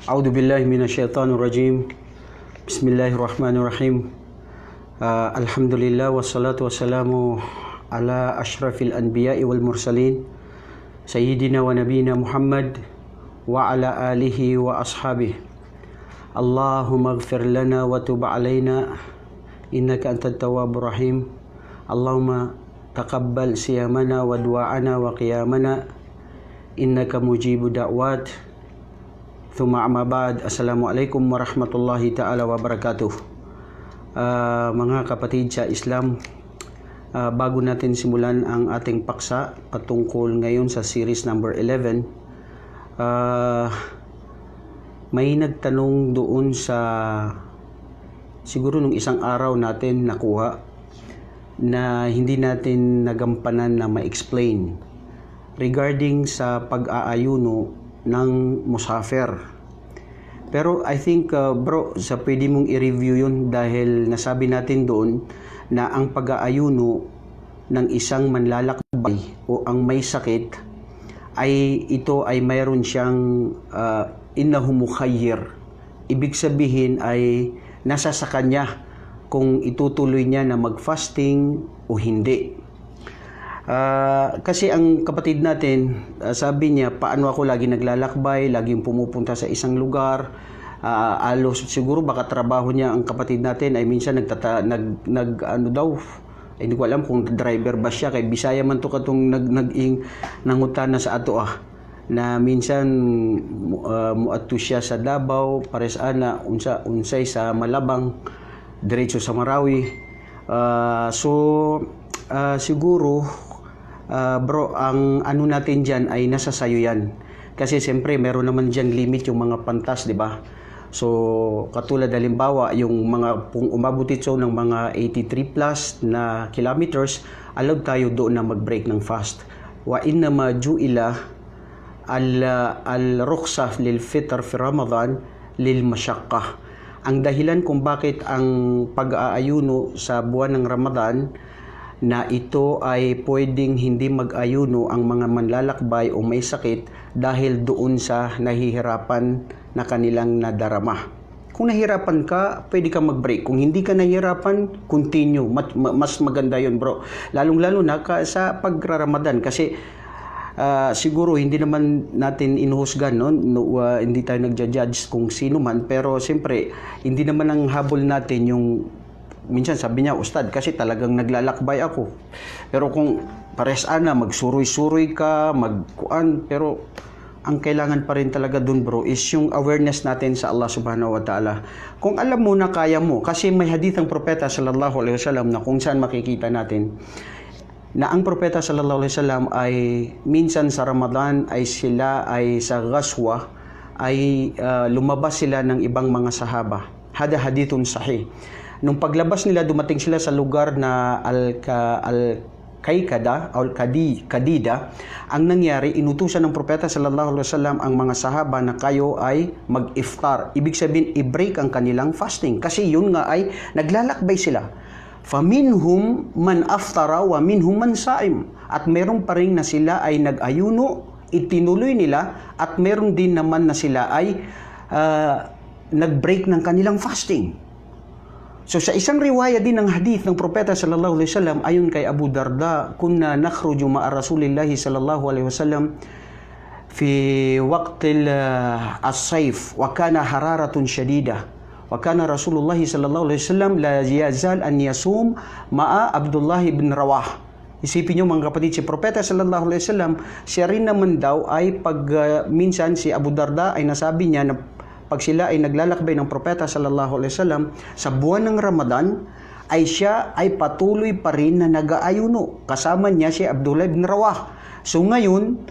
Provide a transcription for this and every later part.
أعوذ بالله من الشيطان الرجيم. بسم الله الرحمن الرحيم. الحمد لله والصلاة والسلام على أشرف الأنبياء والمرسلين سيدنا ونبينا محمد وعلى آله وأصحابه. اللهم اغفر لنا وتب علينا إنك أنت التواب الرحيم. اللهم تقبل صيامنا ودعاءنا وقيامنا إنك مجيب دعوات. Thumma amma ba'd. Assalamualaikum warahmatullahi ta'ala wabarakatuh. Mga kapatid sa Islam, bago natin simulan ang ating paksa patungkol ngayon sa series number 11, may nagtanong doon sa siguro nung isang araw natin nakuha na hindi natin nagampanan na ma-explain regarding sa pag-aayuno ng musafir. Pero I think bro, sa pwede mong i-review yun dahil nasabi natin doon na ang pag-aayuno ng isang manlalakbay o ang may sakit ay ito ay mayroon siyang innahu mukhayyir. Ibig sabihin ay nasa sa kanya kung itutuloy niya na mag-fasting o hindi. Kasi ang kapatid natin, sabi niya, paano ako lagi naglalakbay, laging pumupunta sa isang lugar, alos siguro baka trabaho niya ang kapatid natin ay minsan ano daw, hindi ko alam kung driver ba siya, kay Bisaya man to katong nag-ing nangutana sa ato na minsan muadto siya sa Davao, pares ana unsay sa Malabang, diretso sa Marawi. Siguro bro, ang ano natin dyan ay nasa sayo yan. Kasi siyempre meron naman dyan limit yung mga pantas, di ba? So, katulad halimbawa, yung mga kung umabot ito ng mga 83 plus na kilometers, allowed tayo doon na mag-break ng fast. Wa innama ju'ila al-rukhsah lil fitr fi Ramadan lil masyaqqah. Ang dahilan kung bakit ang pag-aayuno sa buwan ng Ramadan na ito ay pwedeng hindi mag-ayuno ang mga manlalakbay o may sakit dahil doon sa nahihirapan na kanilang nadarama. Kung nahihirapan ka, pwede ka mag-break. Kung hindi ka nahihirapan, continue. Mas maganda yun, bro. Lalong-lalo na sa pag-Ramadan kasi siguro hindi naman natin inuhusgan, no? Hindi tayo nagja-judge kung sino man, pero siyempre hindi naman ang habol natin yung minsan sabi niya, Ustad, kasi talagang naglalakbay ako. Pero kung pares ana, magsuroy-suroy ka, magkuan, pero ang kailangan pa rin talaga dun, bro, is yung awareness natin sa Allah subhanahu wa ta'ala. Kung alam mo na kaya mo, kasi may hadith ang propeta sallallahu alaihi wasallam na kung saan makikita natin na ang propeta sallallahu alaihi wasallam ay minsan sa Ramadan ay sila ay sa ghazwa ay lumabas sila ng ibang mga sahaba. Hada hadithun sahih. Nung paglabas nila, dumating sila sa lugar na Al-Qaykada, Al-Qadida. Ang nangyari, inutusan ng propeta sallallahu alaihi wasallam ang mga sahaba na kayo ay mag-iftar. Ibig sabihin, i-break ang kanilang fasting. Kasi yun nga ay naglalakbay sila. Faminhum man aftara wa minhum man saim. At meron pa rin na sila ay nag-ayuno, itinuloy nila, at meron din naman na sila ay nag-break ng kanilang fasting. So sa isang riwaya din ng hadith ng propeta sallallahu alaihi wasallam ayon kay Abu Darda, kunna nakhruju ma'a Rasulillah sallallahu alaihi wasallam fi waqtil as-sayf wa kana hararatun shadida wa kana Rasulullah sallallahu alaihi wasallam la yazal an yasum ma'a Abdullah ibn Rawah. Isipin niyo mga kapatid, si propeta sallallahu alaihi wasallam siya rin naman daw ay pag minsan si Abu Darda ay nasabi niya na pag sila ay naglalakbay ng propeta sallallahu alaihi wasallam sa buwan ng Ramadan, ay siya ay patuloy pa rin na nag-aayuno. Kasama niya si Abdullah ibn Rawah. So ngayon,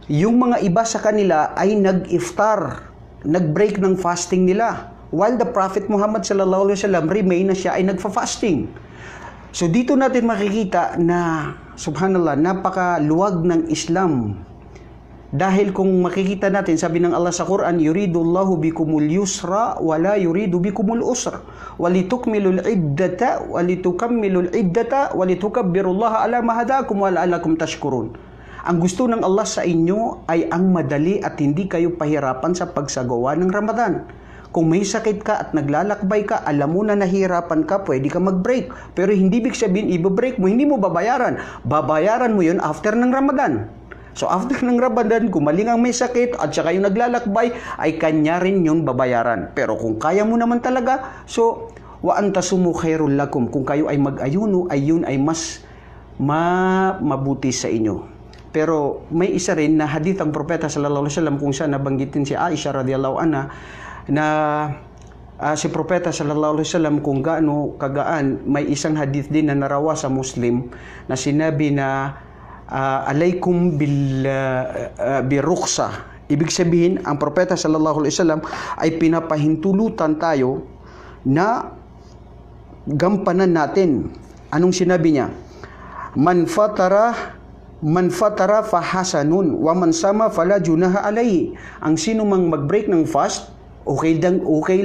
yung mga iba sa kanila ay nag-iftar, nag-break ng fasting nila. While the Prophet Muhammad sallallahu alaihi wasallam remain na siya ay nagfa-fasting. So dito natin makikita na subhanallah, napakaluwag ng Islam. Dahil kung makikita natin, sabi ng Allah sa Quran, yuridullahu bikumul yusra wala yuridu bikumul usra walitukmilul iddata walitukammilul iddata walitukabbirullaha ala ma hadakum wa la'allakum tashkurun. Ang gusto ng Allah sa inyo ay ang madali at hindi kayo pahirapan sa pagsagawa ng Ramadan. Kung may sakit ka at naglalakbay ka, alam mo na nahihirapan ka, pwede ka mag-break. Pero hindi big sabihin, i-break mo, hindi mo babayaran. Babayaran mo yun after ng Ramadan. So after ng Ramadan, kung malingang may sakit at saka yung naglalakbay, ay kanya rin yun babayaran. Pero kung kaya mo naman talaga, so wa antasumu khairul lakum. Kung kayo ay mag-ayuno, ay yun ay mas mabuti sa inyo. Pero may isa rin na hadith ang propeta sallallahu alaihi wasallam kung saan nabanggitin si Aisha radhiyallahu anha na si propeta sallallahu alaihi wasallam kung gaano kagaan, may isang hadith din na narawa sa Muslim na sinabi na alaikum biruksa. Ibig sabihin, ang propeta sallallahu alaihi wasallam ay pinapahintulutan tayo na gampanan natin. Anong sinabi niya? Man fatara fahasanun wa man sama fala junaha alayhi. Ang sino mang mag-break ng fast, okay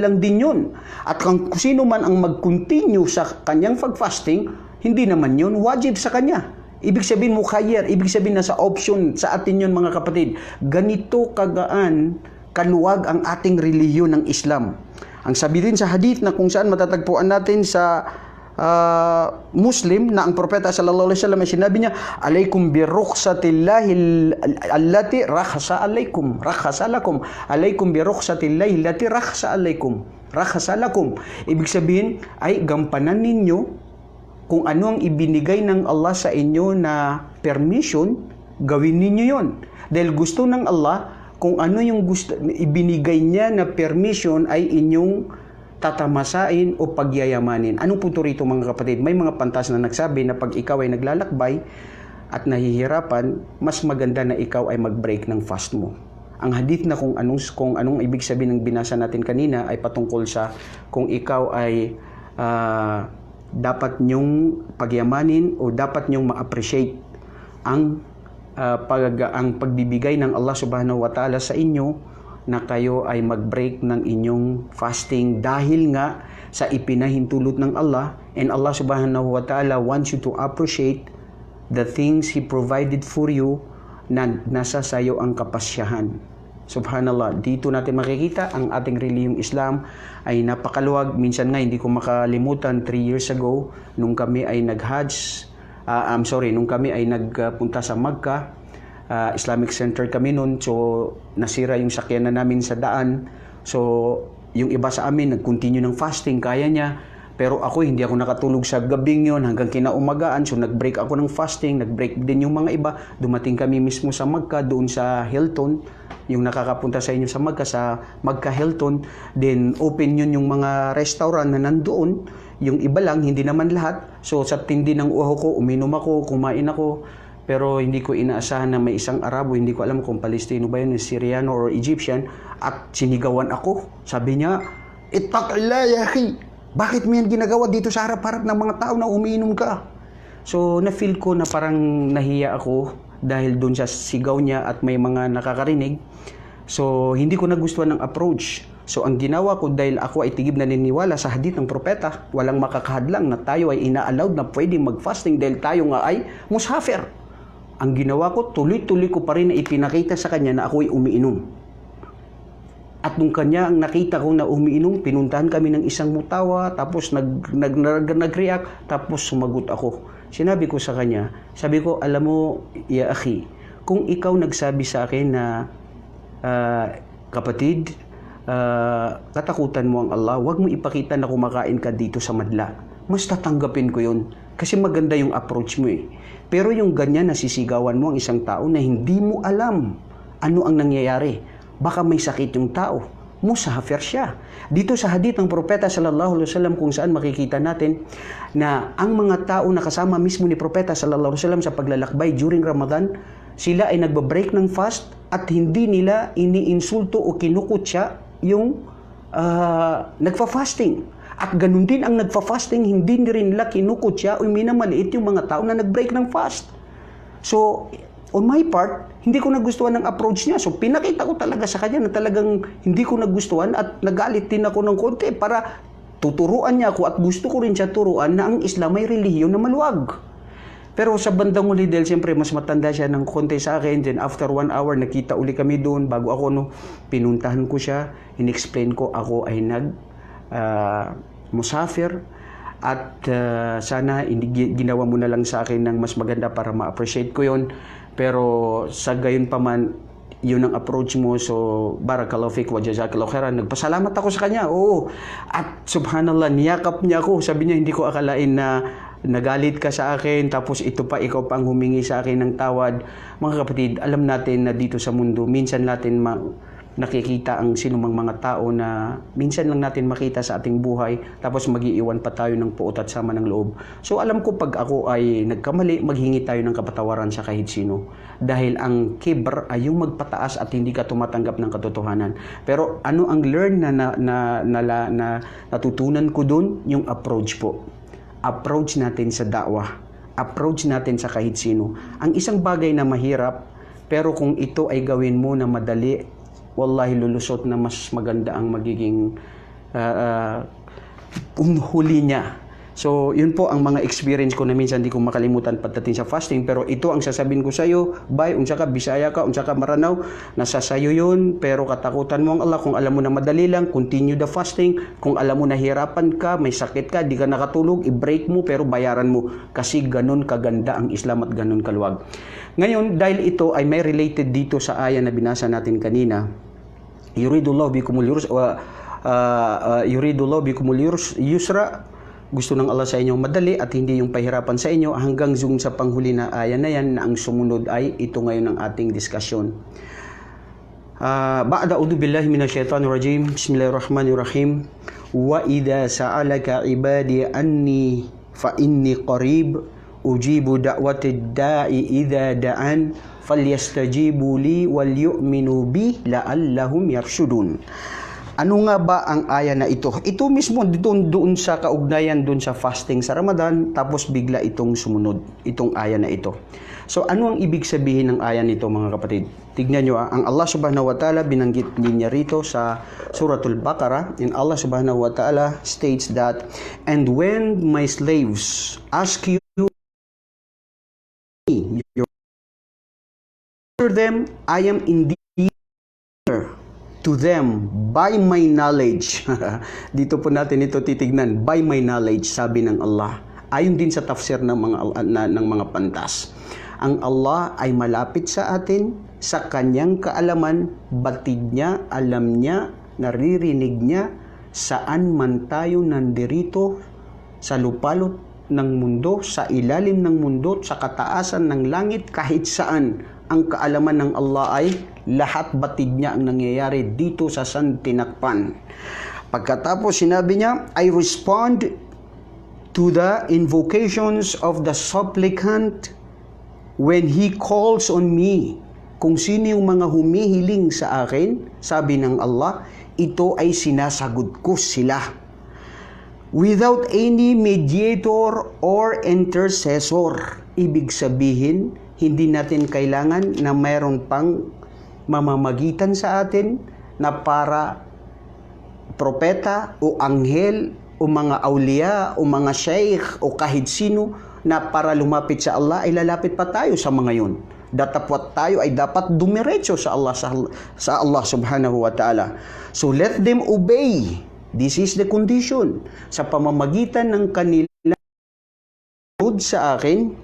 lang din yun. At kung sino man ang mag-continue sa kanyang fasting, hindi naman yun wajib sa kanya. Ibig sabihin mukhayyar, ibig sabihin nasa option sa atin yun mga kapatid. Ganito kagaan, kaluwag ang ating relihiyon ng Islam. Ang sabi din sa hadith na kung saan matatagpuan natin sa Muslim na ang propeta sallallahu alaihi wasallam ay sinabi niya, alaikum birukhsatillahi allati rakhasa lakum, alaikum birukhsatillahi allati rakhasa lakum. Ibig sabihin ay gampanan ninyo kung ano ang ibinigay ng Allah sa inyo na permission, gawin ninyo yon. Dahil gusto ng Allah, kung ano yung gusto ibinigay niya na permission ay inyong tatamasain o pagyayamanin. Anong punto rito mga kapatid? May mga pantas na nagsabi na pag ikaw ay naglalakbay at nahihirapan, mas maganda na ikaw ay mag-break ng fast mo. Ang hadith na kung anong ibig sabihin ng binasa natin kanina ay patungkol sa kung ikaw ay dapat nyong pagyamanin o dapat nyong ma-appreciate ang pagbibigay ng Allah subhanahu wa ta'ala sa inyo na kayo ay mag-break ng inyong fasting dahil nga sa ipinahintulot ng Allah, and Allah subhanahu wa ta'ala wants you to appreciate the things He provided for you na nasa sayo ang kapasyahan. Subhanallah, dito natin makikita ang ating relihiyong Islam ay napakaluwag. Minsan nga hindi ko makalimutan 3 years ago nung kami ay nung kami ay nagpunta sa Makkah. Islamic Center kami noon, so nasira yung sakyanan namin sa daan, so yung iba sa amin nag-continue ng fasting, kaya niya, pero ako hindi ako nakatulog sa gabing yon hanggang kinaumagaan, so nag-break ako ng fasting, nag-break din yung mga iba. Dumating kami mismo sa Makkah, doon sa Hilton, yung nakakapunta sa inyo sa Makkah Hilton, then open yun yung mga restaurant na nandoon, yung iba lang, hindi naman lahat. So sa tindi ng uho ko, uminom ako, kumain ako. Pero hindi ko inaasahan na may isang Arabo, hindi ko alam kung Palestino ba yun, Syriano or Egyptian, at sinigawan ako. Sabi niya, ittaqillah ya akhi, bakit mo yan ginagawa dito sa harap-harap ng mga tao na umiinom ka? So na-feel ko na parang nahiya ako dahil doon sa sigaw niya at may mga nakakarinig. So hindi ko nagustuhan ng approach. So ang ginawa ko, dahil ako ay tigib na niniwala sa hadith ng propeta, walang makakahadlang na tayo ay ina-allowed na pwedeng mag-fasting dahil tayo nga ay musafir. Ang ginawa ko, tuloy-tuloy ko pa rin na ipinakita sa kanya na ako ay umiinom. At nung kanya ang nakita ko na umiinom, pinuntahan kami ng isang mutawa, tapos nag-react, tapos sumagot ako. Sinabi ko sa kanya, sabi ko, alam mo, ya akhi, kung ikaw nagsabi sa akin na kapatid, katakutan mo ang Allah, huwag mo ipakita na kumakain ka dito sa madla. Mas tatanggapin ko yun. Kasi maganda yung approach mo eh. Pero yung ganyan, nasisigawan mo ang isang tao na hindi mo alam ano ang nangyayari. Baka may sakit yung tao. Musafir siya. Dito sa hadith ng propeta sallallahu alaihi wasallam kung saan makikita natin na ang mga tao na kasama mismo ni propeta sallallahu alaihi wasallam sa paglalakbay during Ramadan, sila ay nagba-break ng fast at hindi nila iniinsulto o kinukutya yung nagfa-fasting. At ganun din ang nagfa-fasting, hindi rin nila kinukutya o minamaliit yung mga tao na nag-break ng fast. So, on my part, hindi ko nagustuhan ng approach niya. So, pinakita ko talaga sa kanya na talagang hindi ko nagustuhan at nagalit din ako ng konti para tuturuan niya ako at gusto ko rin siya turuan na ang Islam ay relihiyon na maluwag. Pero sa bandang uli, dahil siyempre mas matanda siya ng konti sa akin, then after 1 hour, nakita uli kami doon, bago ako, pinuntahan ko siya, in-explain ko ako ay musafir, at sana ginawa mo na lang sa akin ng mas maganda para ma-appreciate ko yon. Pero sa gayon pa man, yun ang approach mo, so barakallahu fik wa jazakallahu khairan. Nagpasalamat ako sa kanya, oo. At subhanallah, niyakap niya ako. Sabi niya, hindi ko akalain na nagalit ka sa akin, tapos ito pa, ikaw pang humingi sa akin ng tawad. Mga kapatid, alam natin na dito sa mundo, minsan natin nakikita ang sinumang mga tao na minsan lang natin makita sa ating buhay, tapos mag-iiwan pa tayo ng puot at sama ng loob. So alam ko, pag ako ay nagkamali, maghingi tayo ng kapatawaran sa kahit sino. Dahil ang kibr ay yung magpataas at hindi ka tumatanggap ng katotohanan. Pero ano ang learn na natutunan ko dun? Yung approach po. Approach natin sa da'wah. Approach natin sa kahit sino. Ang isang bagay na mahirap, pero kung ito ay gawin mo na madali, wallahi lulusot na mas maganda ang magiging huli niya. So, yun po ang mga experience ko na minsan di ko makalimutan pagdating sa fasting. Pero ito ang sasabihin ko sa iyo, bay, unsa ka, Bisaya ka, unsa ka, Maranao, nasa sayo yun. Pero katakutan mo ang Allah, kung alam mo na madali lang, continue the fasting. Kung alam mo na hirapan ka, may sakit ka, di ka nakatulog, i-break mo, pero bayaran mo. Kasi ganun kaganda ang Islam at ganun kaluwag. Ngayon, dahil ito ay may related dito sa aya na binasa natin kanina, yuridullahu bikumul yusra, gusto ng Allah sa inyo madali at hindi yung pahirapan sa inyo, hanggang zoom sa panghuli na aya na yan, na ang sumunod ay ito ngayon ang ating diskusyon. Ba'da a'udhu billahi minasyaitanir rajim. Bismillahirrahmanirrahim. Wa idza sa'alaka ibadi anni fa inni qarib ujibu da'watid da'i idza da'an falyastajibu li wal yu'minu bi la'allahum yarshudun. Ano nga ba ang aya na ito? Ito mismo doon sa kaugnayan doon sa fasting sa Ramadan, tapos bigla itong sumunod, itong aya na ito. So ano ang ibig sabihin ng aya nito, mga kapatid? Tignan nyo, ang Allah subhanahu wa ta'ala binanggit niya rito sa Suratul Baqarah, and Allah subhanahu wa ta'ala states that, "And when my slaves ask you them, I am indeed to them by my knowledge." Dito po natin ito titignan, by my knowledge, sabi ng Allah. Ayon din sa tafsir ng mga pantas. Ang Allah ay malapit sa atin sa kanyang kaalaman, batid niya, alam niya, naririnig niya, saan man tayo nandirito, sa lupalot ng mundo, sa ilalim ng mundo, sa kataasan ng langit, kahit saan. Ang kaalaman ng Allah ay lahat, batid niya ang nangyayari dito sa santinakpan. Pagkatapos sinabi niya, I respond to the invocations of the supplicant when he calls on me. Kung sino yung mga humihiling sa akin, sabi ng Allah, ito ay sinasagot ko sila. Without any mediator or intercessor. Ibig sabihin, hindi natin kailangan na mayroon pang mamamagitan sa atin na para propeta o anghel o mga awliya o mga sheikh o kahit sino na para lumapit sa Allah, ay lalapit pa tayo sa mga yun. Datapwat tayo ay dapat dumiretso sa Allah subhanahu wa ta'ala. So let them obey. This is the condition. Sa pamamagitan ng kanilang sa akin,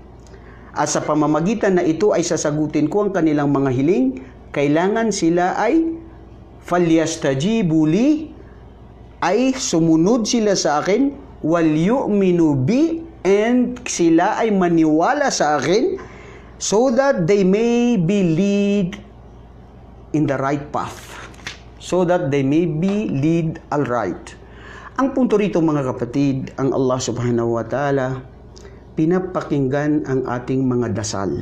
at sa pamamagitan na ito ay sasagutin ko ang kanilang mga hiling, kailangan sila ay falyastajibu li, ay sumunod sila sa akin, wal yu'minu bi, and sila ay maniwala sa akin, so that they may be lead in the right path. So that they may be lead all right. Ang punto rito, mga kapatid, ang Allah subhanahu wa ta'ala pinapakinggan ang ating mga dasal.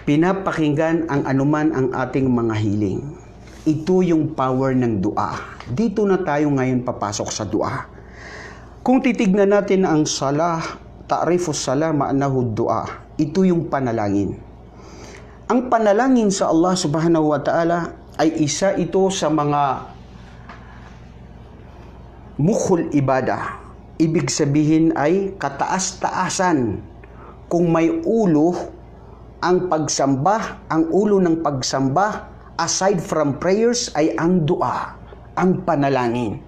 Pinapakinggan ang anuman ang ating mga hiling. Ito yung power ng dua. Dito na tayo ngayon papasok sa dua. Kung titignan natin ang salah, ta'rifus salah ma'nahu dua. Ito yung panalangin. Ang panalangin sa Allah subhanahu wa ta'ala ay isa ito sa mga mukhul ibadah. Ibig sabihin ay kataas-taasan, kung may ulo ang pagsamba, ang ulo ng pagsamba, aside from prayers, ay ang dua, ang panalangin.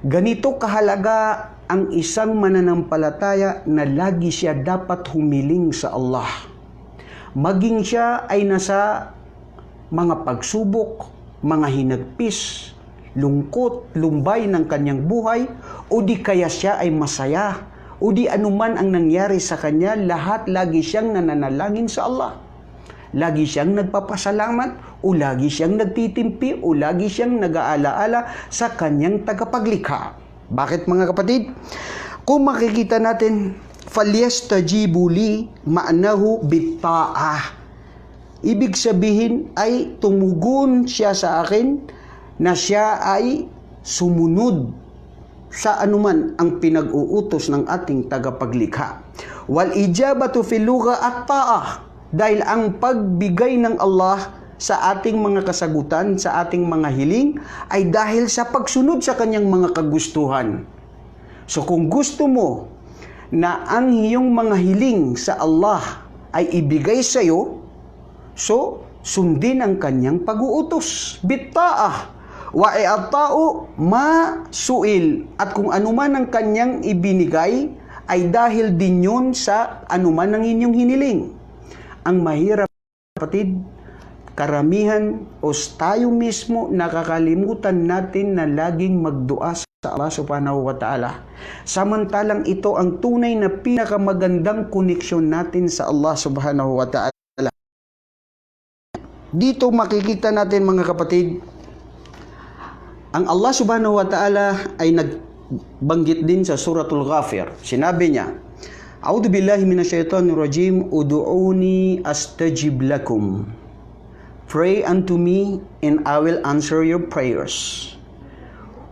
Ganito kahalaga ang isang mananampalataya na lagi siya dapat humiling sa Allah. Maging siya ay nasa mga pagsubok, mga hinagpis, lungkot, lumbay ng kanyang buhay, o di kaya siya ay masaya, o di anuman ang nangyari sa kanya, lahat lagi siyang nananalangin sa Allah. Lagi siyang nagpapasalamat, o lagi siyang nagtitimpi, o lagi siyang nag-aalaala sa kanyang tagapaglikha. Bakit mga kapatid? Kung makikita natin, فَلْيَسْتَجِيبُوا لِي مَعْنَهُ بِالطَّاعَةِ. Ibig sabihin ay tumugon siya sa akin na siya ay sumunod sa anuman ang pinag-uutos ng ating tagapaglikha. Wal ijabatu fil lugha at-ta'ah, dahil ang pagbigay ng Allah sa ating mga kasagutan, sa ating mga hiling, ay dahil sa pagsunod sa kanyang mga kagustuhan. So kung gusto mo na ang iyong mga hiling sa Allah ay ibigay sa iyo, so sundin ang kanyang pag-uutos. Bitta'ah wa i'ta'u ma su'il, at kung anuman ang kanyang ibinigay ay dahil din yun sa anuman ang inyong hiniling. Ang mahirap, kapatid, karamihan o tayo mismo nakakalimutan natin na laging magdua sa Allah subhanahu wa ta'ala. Samantalang ito ang tunay na pinakamagandang koneksyon natin sa Allah subhanahu wa ta'ala. Dito makikita natin mga kapatid, ang Allah subhanahu wa ta'ala ay nagbanggit din sa suratul Ghafir. Sinabi niya, A'udhu billahi minasyaitonir rajim, Udu'uni astajib lakum. Pray unto me and I will answer your prayers.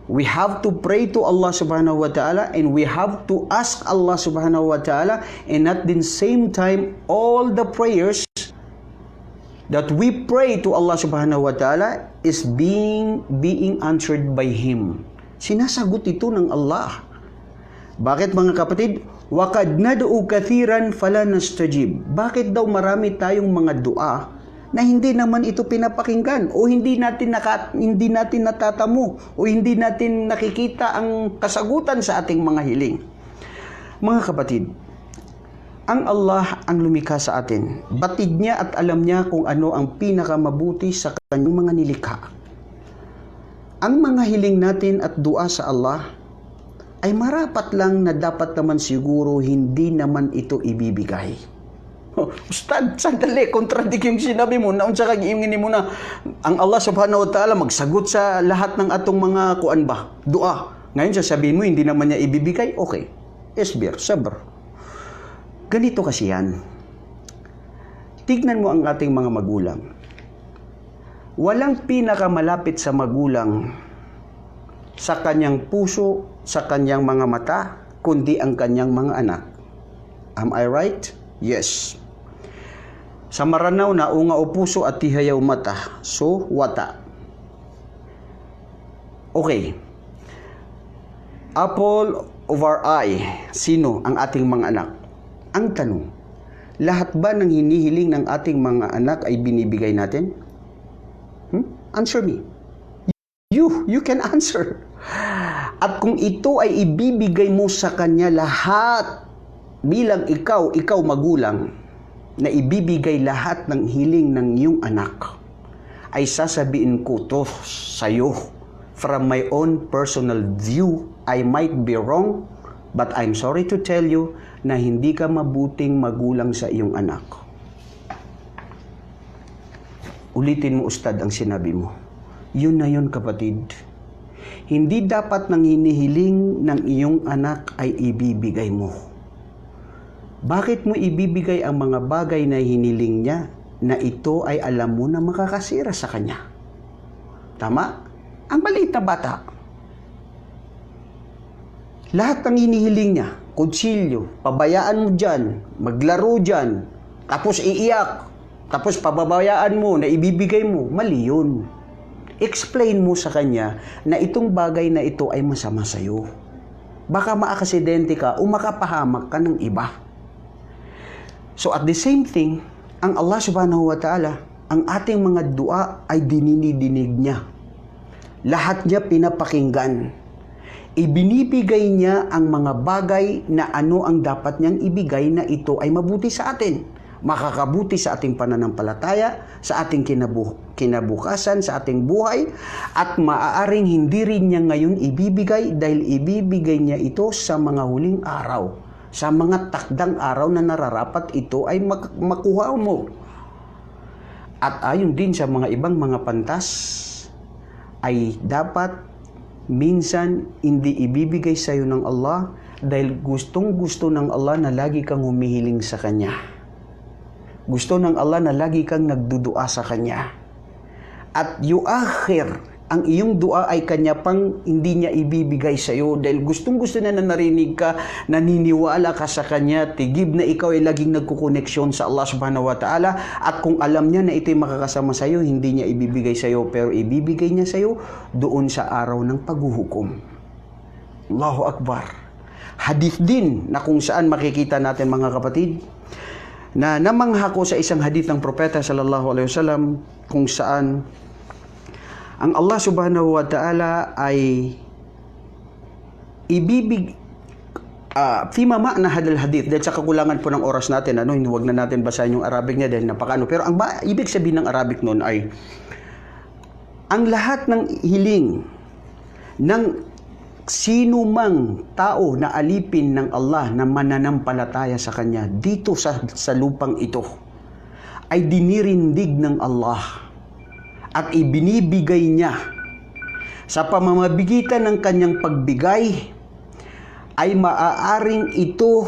We have to pray to Allah subhanahu wa ta'ala, and we have to ask Allah subhanahu wa ta'ala, and at the same time, all the prayers that we pray to Allah subhanahu wa ta'ala is being answered by Him. Sinasagot ito ng Allah. Bakit mga kapatid? وَقَدْ نَدْعُ كَثِيرًا فَلَا نَسْتَجِبْ. Bakit daw marami tayong mga dua na hindi naman ito pinapakinggan, o hindi natin natatamo, o hindi natin nakikita ang kasagutan sa ating mga hiling? Mga kapatid, ang Allah ang lumikha sa atin. Batid niya at alam niya kung ano ang pinakamabuti sa kanyang mga nilikha. Ang mga hiling natin at dua sa Allah ay marapat lang na dapat naman siguro hindi naman ito ibibigay. Ustad, sandali, kontradik yung sinabi mo, naunsa kang iingini mo na ang Allah subhanahu wa ta'ala magsagot sa lahat ng atong mga kuan ba, dua. Ngayon sasabihin mo, hindi naman niya ibibigay, okay. Esbir, sabr. Ganito kasi yan. Tignan mo ang ating mga magulang. Walang pinakamalapit sa magulang sa kanyang puso, sa kanyang mga mata, kundi ang kanyang mga anak. Am I right? Yes. Sa maranaw na unga o puso at tihayaw mata. So, wata. Okay. Apple of our eye. Sino ang ating mga anak? Ang tanong, lahat ba ng hinihiling ng ating mga anak ay binibigay natin? Answer me. You can answer. At kung ito ay ibibigay mo sa kanya lahat, bilang ikaw magulang, na ibibigay lahat ng hiling ng iyong anak, ay sasabihin ko to sa'yo, from my own personal view, I might be wrong, but I'm sorry to tell you na hindi ka mabuting magulang sa iyong anak. Ulitin mo, Ustad, ang sinabi mo. Yun na yun, kapatid. Hindi dapat nang hinihiling ng iyong anak ay ibibigay mo. Bakit mo ibibigay ang mga bagay na hiniling niya na ito ay alam mo na makakasira sa kanya? Tama? Ang maliit na bata. Lahat ng hinihiling niya, kutsilyo, pabayaan mo dyan, maglaro dyan, tapos iiyak, tapos pababayaan mo na ibibigay mo, mali yun. Explain mo sa kanya na itong bagay na ito ay masama sa'yo. Baka maaksidente ka o makapahamak ka ng iba. So at the same thing, ang Allah subhanahu wa ta'ala, ang ating mga dua ay dininidinig niya. Lahat niya pinapakinggan. Ibinibigay niya ang mga bagay na ano ang dapat niyang ibigay na ito ay mabuti sa atin. Makakabuti sa ating pananampalataya, sa ating kinabukasan, sa ating buhay, at maaaring hindi rin niya ngayon ibibigay dahil ibibigay niya ito sa mga huling araw, sa mga takdang araw na nararapat ito ay makuha mo. At ayon din sa mga ibang mga pantas, ay dapat minsan hindi ibibigay sa iyo ng Allah dahil gustong-gusto ng Allah na lagi kang humihiling sa Kanya. Gusto ng Allah na lagi kang nagdudua sa Kanya. At yuakhir, ang iyong dua ay Kanya pang hindi niya ibibigay sa iyo dahil gustong-gusto na narinig ka, naniniwala ka sa Kanya, tigib na ikaw ay laging nagkukoneksyon sa Allah subhanahu wa ta'ala, at kung alam niya na ito'y makakasama sa iyo, hindi niya ibibigay sa iyo, pero ibibigay niya sa iyo doon sa araw ng paghuhukom. Allahu Akbar. Hadith din na kung saan makikita natin mga kapatid, na namangha ko sa isang hadith ng propeta sallallahu alaihi wasallam kung saan ang Allah subhanahu wa ta'ala ay fima ma'na hadal hadith, dahil sa kakulangan po ng oras natin, huwag na natin basahin yung Arabic niya dahil napakaano, pero ang ibig sabihin ng Arabic noon ay ang lahat ng hiling ng sino mang tao na alipin ng Allah na mananampalataya sa Kanya dito sa lupang ito ay dinirindig ng Allah at ibinibigay niya sa pamamagitan ng Kanyang pagbigay, ay maaaring ito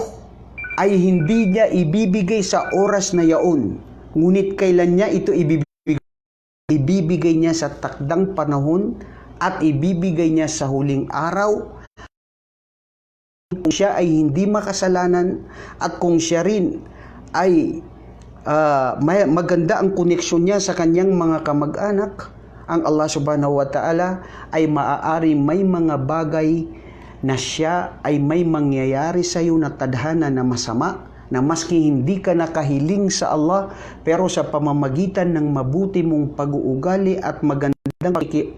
ay hindi niya ibibigay sa oras na yaon, ngunit kailan niya ito ibibigay niya sa takdang panahon at ibibigay niya sa huling araw kung siya ay hindi makasalanan at kung siya rin ay maganda ang koneksyon niya sa kanyang mga kamag-anak. Ang Allah subhanahu wa ta'ala ay maaari may mga bagay na siya ay may mangyayari sa iyo na tadhana na masama, na maski hindi ka nakahiling sa Allah, pero sa pamamagitan ng mabuti mong pag-uugali at magandang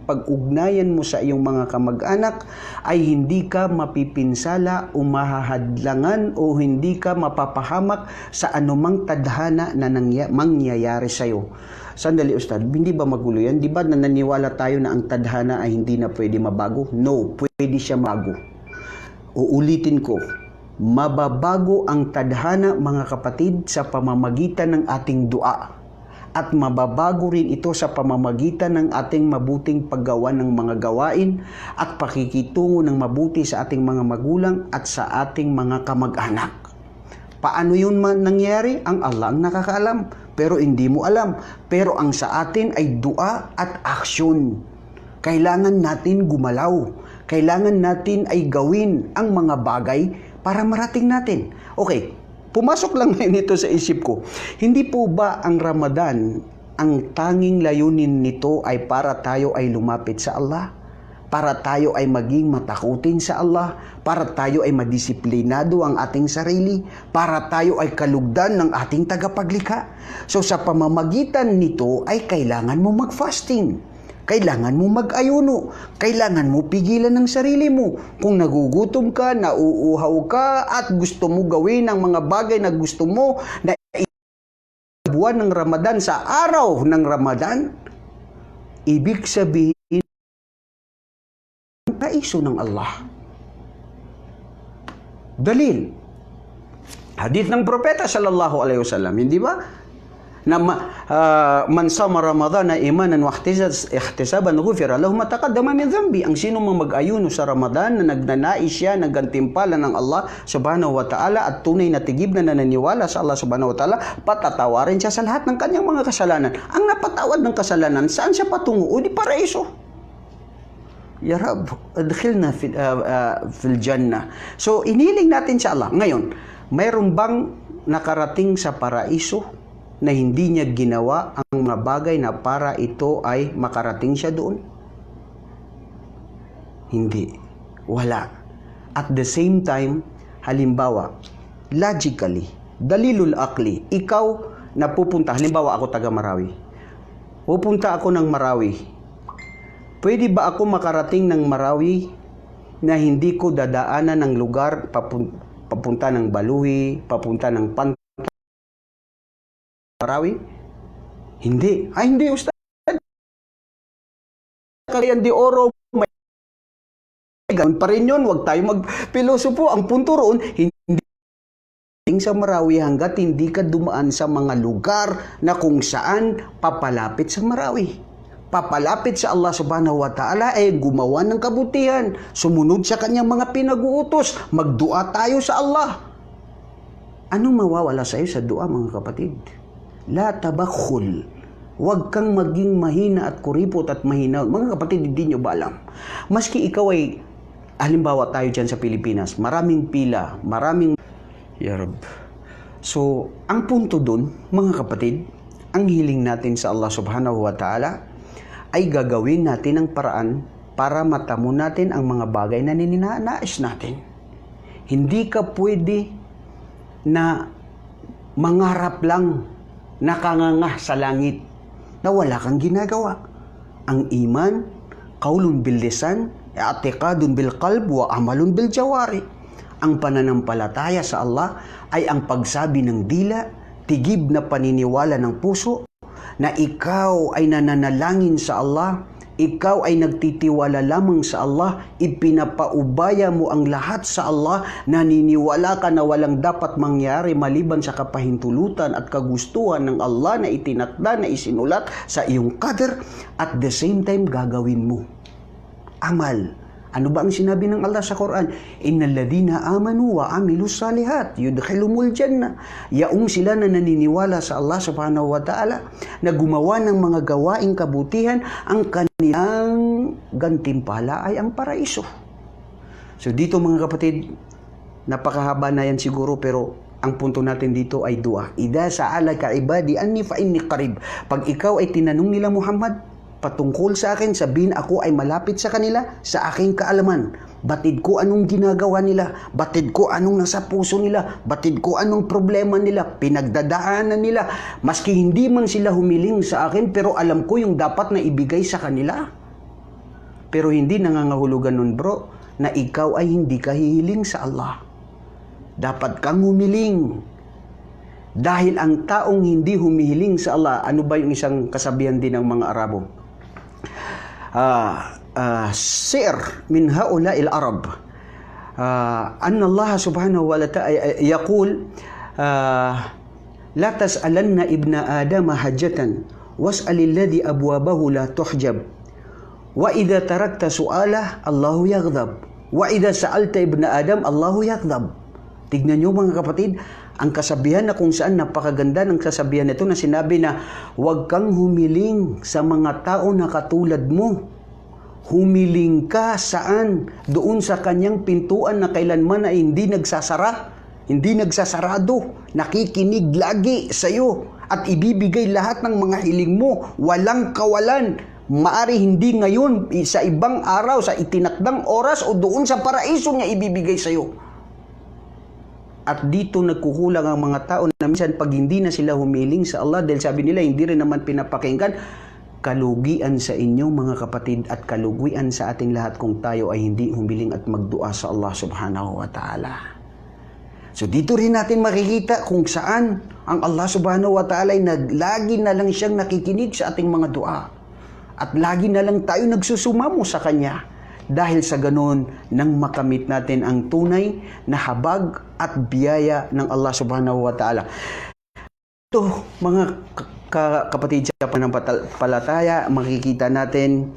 pag-ugnayan mo sa iyong mga kamag-anak ay hindi ka mapipinsala o mahahadlangan o hindi ka mapapahamak sa anumang tadhana na mangyayari sa iyo. Sandali Ustad, hindi ba magulo yan? Di ba nananiwala tayo na ang tadhana ay hindi na pwede mabago? No, pwede siya mabago. Uulitin ko, mababago ang tadhana mga kapatid sa pamamagitan ng ating dua. At mababago rin ito sa pamamagitan ng ating mabuting paggawa ng mga gawain at pakikitungo ng mabuti sa ating mga magulang at sa ating mga kamag-anak. Paano yun nangyari? Ang Allah ang nakakaalam, pero hindi mo alam. Pero ang sa atin ay dua at aksyon. Kailangan natin gumalaw. Kailangan natin ay gawin ang mga bagay para marating natin. Okay, pumasok lang ngayon ito sa isip ko. Hindi po ba ang Ramadan, ang tanging layunin nito ay para tayo ay lumapit sa Allah? Para tayo ay maging matakutin sa Allah? Para tayo ay madisiplinado ang ating sarili? Para tayo ay kalugdan ng ating tagapaglikha? So sa pamamagitan nito ay kailangan mo mag-fasting. Kailangan mo mag-ayuno. Kailangan mo pigilan ng sarili mo. Kung nagugutom ka, nauuhaw ka, at gusto mo gawin ang mga bagay na gusto mo na buwan ng Ramadan sa araw ng Ramadan, ibig sabihin, paraiso ng Allah. Dalil. Hadith ng propeta sallallahu alaihi wasallam, hindi ba? Na man sama Ramadan na imanan wa ihtisaban ghufira lahu ma taqaddama min dhanbi. Ang sino mang mag-ayuno sa Ramadan na nagnanais siya ng gantimpala ng Allah subhanahu wa ta'ala at tunay na tigib na naniniwala sa Allah subhanahu wa ta'ala, patatawarin siya sa lahat ng kanyang mga kasalanan. Ang napatawad ng kasalanan, saan siya patungo? O di paraiso. Ya Rab, adkhilna fil jannah. So iniling natin sa Allah. Ngayon, mayroon bang nakarating sa paraiso na hindi niya ginawa ang mga bagay na para ito ay makarating siya doon? Hindi. Wala. At the same time, halimbawa, logically, Dalilul akli. Ikaw na pupunta, halimbawa ako taga Marawi. Pupunta ako ng Marawi. Pwede ba ako makarating ng Marawi na hindi ko dadaanan ng lugar papunta ng Baluhi, papunta ng Marawi? Hindi. Ay, hindi, Ustad. Cagayan de Oro, may ganoon pa rin yun. Huwag tayo magpilosopo. Ang punto roon, hindi sa Marawi hanggat hindi ka dumaan sa mga lugar na kung saan papalapit sa Marawi. Papalapit sa Allah subhanahu wa ta'ala ay gumawa ng kabutihan. Sumunod sa kanyang mga pinag-uutos. Magdua tayo sa Allah. Anong mawawala sa iyo sa dua, mga kapatid? La tabakhul. Huwag kang maging mahina at kuripot at mahina. Mga kapatid, hindi nyo ba alam? Maski ikaw ay, halimbawa tayo dyan sa Pilipinas, maraming pila, maraming... Ya Rab. So, ang punto dun, mga kapatid, ang hiling natin sa Allah subhanahu wa ta'ala ay gagawin natin ang paraan para matamo natin ang mga bagay na ninanais natin. Hindi ka pwede na mangarap lang, nakanganga sa langit, na wala kang ginagawa. Ang iman, qaulun bil lisan, i'tiqadun bil qalb wa amalun bil jawari. Ang pananampalataya sa Allah ay ang pagsabi ng dila, tigib na paniniwala ng puso, na ikaw ay nananalangin sa Allah, ikaw ay nagtitiwala lamang sa Allah, ipinapaubaya mo ang lahat sa Allah, naniniwala ka na walang dapat mangyari maliban sa kapahintulutan at kagustuhan ng Allah na itinakda, na isinulat sa iyong qadr, at the same time gagawin mo amal. Ano ba ang sinabi ng Allah sa Quran? Innal ladhina amanu wa amilus salihat yudkhilumul jannah. Yaong sila na naniniwala sa Allah subhanahu wa ta'ala, na gumawa ng mga gawaing kabutihan, ang kanilang gantimpala ay ang paraiso. So dito, mga kapatid, napakahaba na yan siguro, pero ang punto natin dito ay dua. Idha sa'alaka ibadi anni fa inni qarib. Pag ikaw ay tinanong nila, Muhammad, patungkol sa akin, sabihin ako ay malapit sa kanila sa aking kaalaman. Batid ko anong ginagawa nila, batid ko anong nasa puso nila, batid ko anong problema nila, pinagdadaanan nila. Maski hindi man sila humiling sa akin, pero alam ko yung dapat na ibigay sa kanila. Pero hindi nangangahulugan nun, bro, na ikaw ay hindi ka hihiling sa Allah. Dapat kang humiling. Dahil ang taong hindi humihiling sa Allah, ano ba yung isang kasabihan din ng mga Arabo? Sir min haula il Arab, anna Allah subhanahu wa ta'ala yaqul, la tas'alanna ibna Adam hajatan was'alil ladhi abwabahu la tuhjab, wa idha tarakta su'alah Allahu yaghdab, wa idha sa'alta ibna Adam Allahu yaghdab. Tignan nyo, mga kapatid, ang kasabihan na kung saan napakaganda ng kasabihan nito na sinabi na huwag kang humiling sa mga tao na katulad mo. Humiling ka saan? Doon sa kanyang pintuan na kailanman ay hindi nagsasara, hindi nagsasarado, nakikinig lagi sa iyo at ibibigay lahat ng mga hiling mo, walang kawalan. Maari hindi ngayon, sa ibang araw, sa itinakdang oras o doon sa paraiso niya ibibigay sa iyo. At dito nagkukulang ang mga tao na minsan pag hindi na sila humiling sa Allah, dahil sabi nila hindi rin naman pinapakinggan. Kalugian sa inyo, mga kapatid, at kalugian sa ating lahat kung tayo ay hindi humiling at magdua sa Allah subhanahu wa ta'ala. So dito rin natin makikita kung saan ang Allah subhanahu wa ta'ala ay lagi na lang siyang nakikinig sa ating mga dua. At lagi na lang tayo nagsusumamo sa Kanya. Dahil sa ganun, nang makamit natin ang tunay na habag at biyaya ng Allah subhanahu wa ta'ala. Ito, mga kapatid sa pananampalataya, makikita natin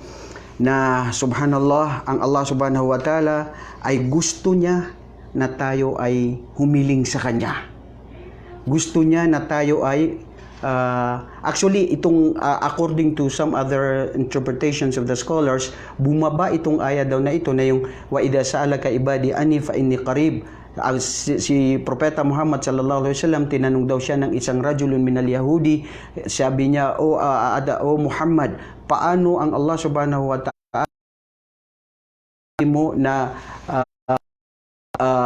na subhanallah, ang Allah subhanahu wa ta'ala ay gusto niya na tayo ay humiling sa Kanya. Gusto niya na tayo ay actually, itong according to some other interpretations of the scholars, bumaba itong aya daw na ito na yung wa idha sa'alaka ibadi anni fa inni qarib. Si Propeta Muhammad sallallahu alaihi wasallam, tinanong daw siya ng isang rajulun minal Yahudi. Sabi niya, o Muhammad, paano ang Allah subhanahu wa ta'ala mo na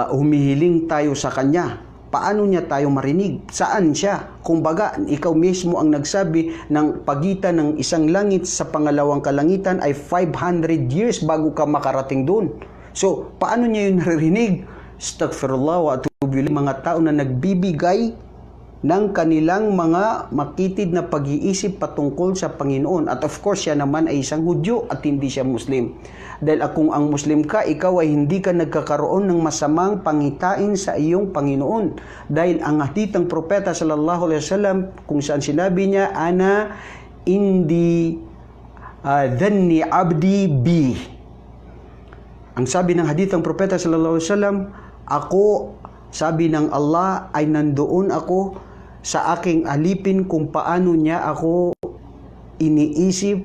humihiling tayo sa Kanya? Paano niya tayo marinig? Saan siya? Kumbaga, ikaw mismo ang nagsabi ng pagitan ng isang langit sa pangalawang kalangitan ay 500 years bago ka makarating doon. So, paano niya yun naririnig? Astaghfirullah wa atubu ilaih. Mga tao na nagbibigay ng kanilang mga makitid na pag-iisip patungkol sa Panginoon. At of course, siya naman ay isang Hudyo at hindi siya Muslim. Dahil kung ang Muslim ka, ikaw ay hindi ka nagkakaroon ng masamang pangitain sa iyong Panginoon. Dahil ang hadith ng Propeta sallallahu alaihi wasallam, kung saan sinabi niya, ana indi dhanni abdi bi. Ang sabi ng hadith ng Propeta sallallahu alaihi wasallam, ako, sabi ng Allah, ay nandoon ako sa aking alipin kung paano niya ako iniisip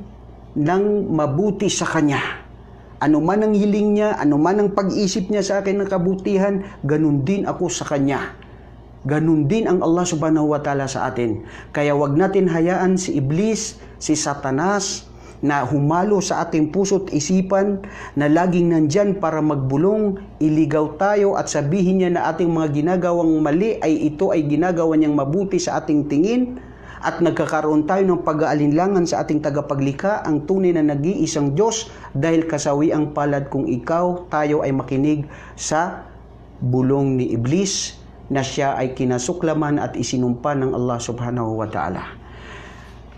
ng mabuti sa kanya. Ano man ang hiling niya, ano man ang pag-isip niya sa akin ng kabutihan, ganun din ako sa kanya. Ganun din ang Allah subhanahu wa ta'ala sa atin. Kaya wag natin hayaan si Iblis, si Satanas, na humalo sa ating puso't isipan, na laging nandyan para magbulong, iligaw tayo at sabihin niya na ating mga ginagawang mali ay ito ay ginagawa niyang mabuti sa ating tingin, at nagkakaroon tayo ng pag-aalinlangan sa ating tagapaglikha, ang tunay na nag-iisang Diyos, dahil kasawi ang palad kung tayo ay makinig sa bulong ni Iblis na siya ay kinasuklaman at isinumpa ng Allah subhanahu wa ta'ala.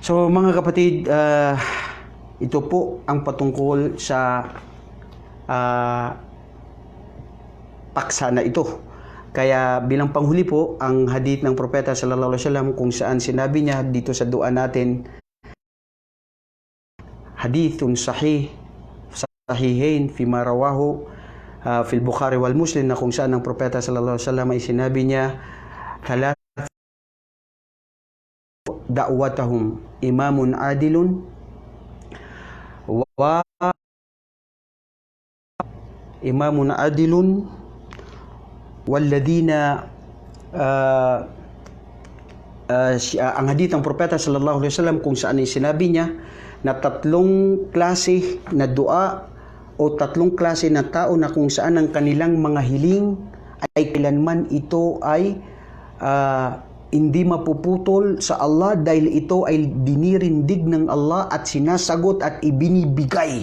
So mga kapatid, ito po ang patungkol sa paksa na ito. Kaya bilang panghuli po, ang hadith ng Propeta sallallahu alaihi wasallam kung saan sinabi niya dito sa dua natin, hadithun sahihain fima rawahu fil Bukhari wal Muslim, na kung saan ang Propeta sallallahu alaihi wasallam ay sinabi niya, talat da'watahum imamun adilun wa imamun adilun walladina ang hadith ng Propeta sallallahu alaihi wasallam kung saan ay sinabi niya na tatlong klase na dua o tatlong klase na tao na kung saan ang kanilang mga hiling ay kailanman ito ay hindi mapuputol sa Allah, dahil ito ay dinirindig ng Allah at sinasagot at ibinibigay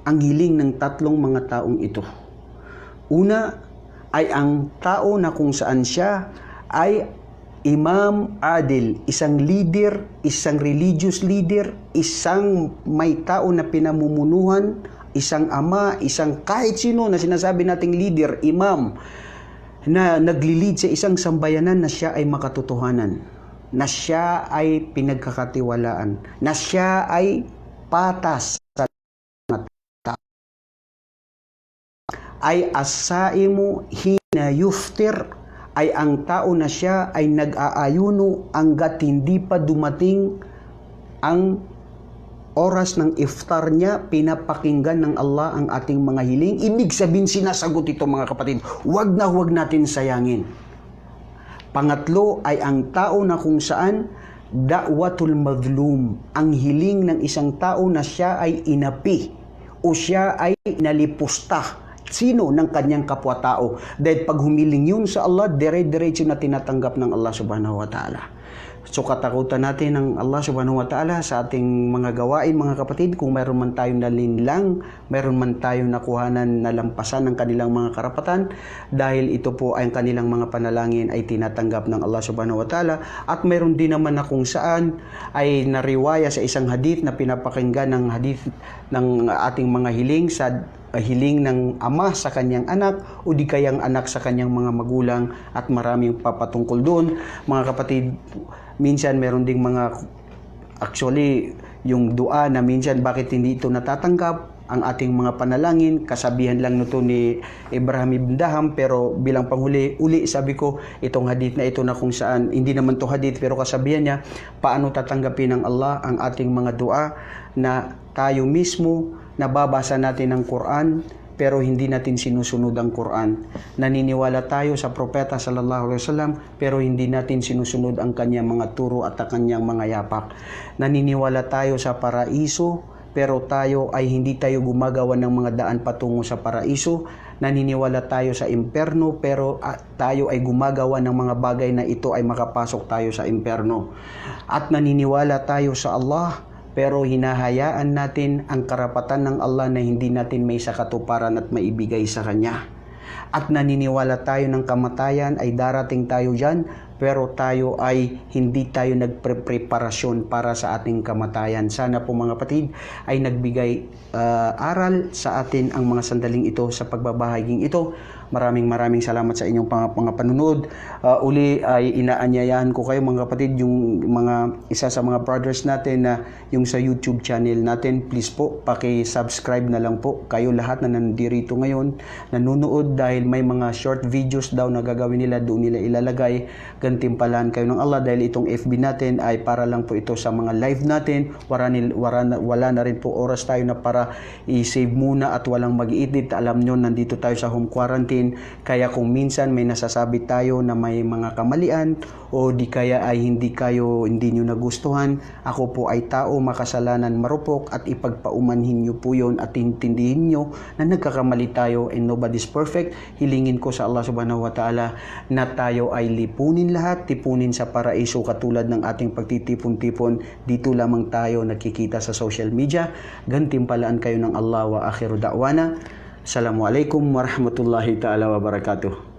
ang hiling ng tatlong mga taong ito. Una ay ang tao na kung saan siya ay imam adil, isang leader, isang religious leader, isang may tao na pinamumunuhan, isang ama, isang kahit sino na sinasabi nating leader, imam, na naglilid sa isang sambayanan na siya ay makatotohanan, na siya ay pinagkakatiwalaan, na siya ay patas sa tao, ay asaimu hina yuftir, ay ang tao na siya ay nag-aayuno hanggat hindi pa dumating ang oras ng iftar niya, pinapakinggan ng Allah ang ating mga hiling. Ibig sabihin, sinasagot ito mga kapatid. Huwag natin sayangin. Pangatlo ay ang tao na kung saan da'watul madlum, ang hiling ng isang tao na siya ay inapi o siya ay nalipusta. Sino? Ng kanyang kapwa-tao. Dahil pag humiling yun sa Allah, dire-diretso na tinatanggap ng Allah subhanahu wa ta'ala. So katakutan natin ng Allah subhanahu wa ta'ala sa ating mga gawain mga kapatid. Kung mayroon man tayong nalinlang, mayroon man tayong nakuhanan na lampasan ng kanilang mga karapatan, dahil ito po ay kanilang mga panalangin ay tinatanggap ng Allah subhanahu wa ta'ala. At mayroon din naman na kung saan ay nariwaya sa isang hadith na pinapakinggan ng hadith ng ating mga hiling sa hiling ng ama sa kanyang anak o di kayang anak sa kanyang mga magulang, at maraming papatungkol doon mga kapatid. Minsan meron ding mga actually yung dua na minsan bakit hindi ito natatanggap ang ating mga panalangin, kasabihan lang nito ni Abraham ibn Daham. Pero bilang panghuli, sabi ko itong hadith na ito na kung saan hindi naman to hadith pero kasabihan niya, paano tatanggapin ng Allah ang ating mga dua na tayo mismo nababasa natin ang Quran pero hindi natin sinusunod ang Quran. Naniniwala tayo sa Propeta sallallahu alaihi wasallam pero hindi natin sinusunod ang kanyang mga turo at ang kanyang mga yapak. Naniniwala tayo sa paraiso pero tayo ay hindi tayo gumagawa ng mga daan patungo sa paraiso. naniniwala tayo sa impyerno, pero tayo ay gumagawa ng mga bagay na ito ay makapasok tayo sa impyerno. At naniniwala tayo sa Allah, pero hinahayaan natin ang karapatan ng Allah na hindi natin may sakatuparan at maibigay sa Kanya. At naniniwala tayo ng kamatayan ay darating tayo dyan, pero tayo ay hindi tayo nagpreparasyon para sa ating kamatayan. Sana po mga kapatid ay nagbigay aral sa atin ang mga sandaling ito sa pagbabahaging ito. Maraming salamat sa inyong mga panunood. Uli ay inaanyayahan ko kayo mga kapatid, yung isa sa mga brothers natin na yung sa YouTube channel natin, please po paki-subscribe na lang po kayo lahat na nandirito ngayon nanonood, dahil may mga short videos daw na gagawin nila, doon nila ilalagay. Gantimpalaan kayo ng Allah, dahil itong FB natin ay para lang po ito sa mga live natin. Wala na rin po oras tayo na para i-save muna at walang mag-edit. Alam nyo, nandito tayo sa home quarantine, kaya kung minsan may nasasabi tayo na may mga kamalian o di kaya ay hindi nyo nagustuhan, ako po ay tao, makasalanan, marupok, at ipagpaumanhin nyo po yun at intindihin nyo na nagkakamali tayo and nobody's perfect. Hilingin ko sa Allah subhanahu wa ta'ala na tayo ay lipunin lahat, tipunin sa paraiso katulad ng ating pagtitipon-tipon. Dito lamang tayo nakikita sa social media. Gantimpalaan kayo ng Allah. Wa akhiru da'wana. Assalamualaikum warahmatullahi ta'ala wabarakatuh.